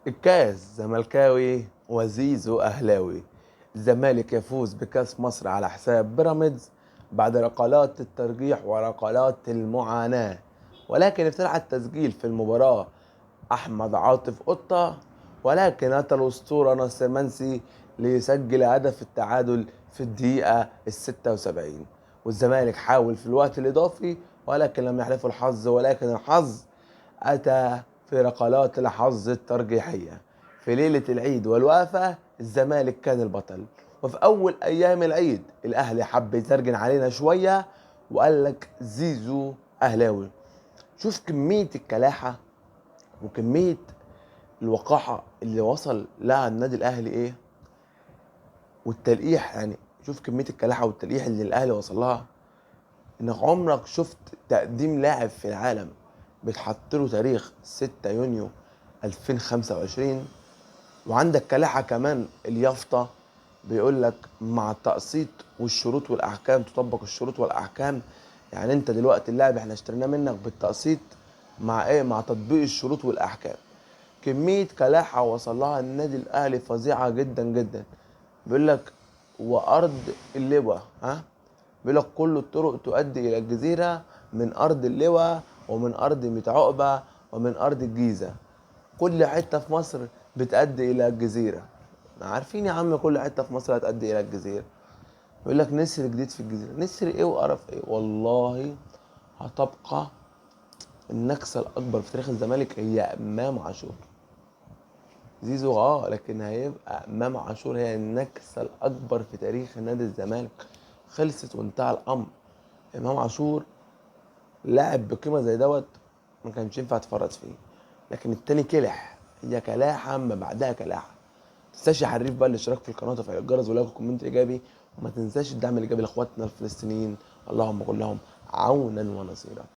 الكاس زملكاوي وزيزو أهلاوي. الزمالك يفوز بكأس مصر على حساب بيراميدز بعد ركلات الترجيح وركلات المعاناة، ولكن افتتح التسجيل في المباراة أحمد عاطف قطة، ولكن أتى الأسطورة ناصر منسي ليسجل هدف التعادل في الدقيقة ال76. والزمالك حاول في الوقت الإضافي ولكن لم يحلفه الحظ، ولكن الحظ أتى في ركلات الحظ الترجيحية. في ليلة العيد والوقفة الزمالك كان البطل، وفي أول أيام العيد الأهلي حب يترجن علينا شوية وقال لك زيزو أهلاوي. شوف كمية الكلاحة وكمية الوقاحة اللي وصل لها النادي الأهلي إيه، والتلقيح. يعني شوف كمية الكلاحة والتلقيح اللي الأهلي وصل لها. إنك عمرك شفت تقديم لاعب في العالم بيتحط له تاريخ 6 يونيو 2025؟ وعندك كلاحة كمان اليافطة بيقول لك مع التقسيط والشروط والأحكام تطبق الشروط والأحكام. يعني أنت دلوقتي اللاعب احنا اشتريناه منك بالتقسيط مع إيه؟ مع تطبيق الشروط والأحكام. كمية كلاحة وصل لها النادي الأهلي فظيعة جدا جدا. بيقول لك وأرض اللواء، بيقول لك كل الطرق تؤدي إلى الجزيرة، من أرض اللواء ومن أرض ميت عقبة ومن أرض الجيزة. كل حتة في مصر بتأدي إلى الجزيرة. عارفين يا عم كل حتة في مصر هتأدي إلى الجزيرة. يقول لك نسر جديد في الجزيرة. نسر إيه وقرف إيه؟ والله هتبقى النكسة الأكبر في تاريخ الزمالك هي إمام عاشور. زيزو لكن هيبقى إمام عاشور هي النكسة الأكبر في تاريخ نادي الزمالك. خلصت وانتهى الأمر. إمام عاشور لاعب بقيمة زي دوت ما كانش ينفع تفرط فيه، لكن التاني كلح. هي كلاحة ما بعدها كلاحة. تنساش يا حريف بقى الاشتراك في القناه وتفعيل الجرس ولايك وكومنت ايجابي، وما تنساش الدعم الايجابي لاخواتنا الفلسطينيين. اللهم كن لهم عونا ونصيرا.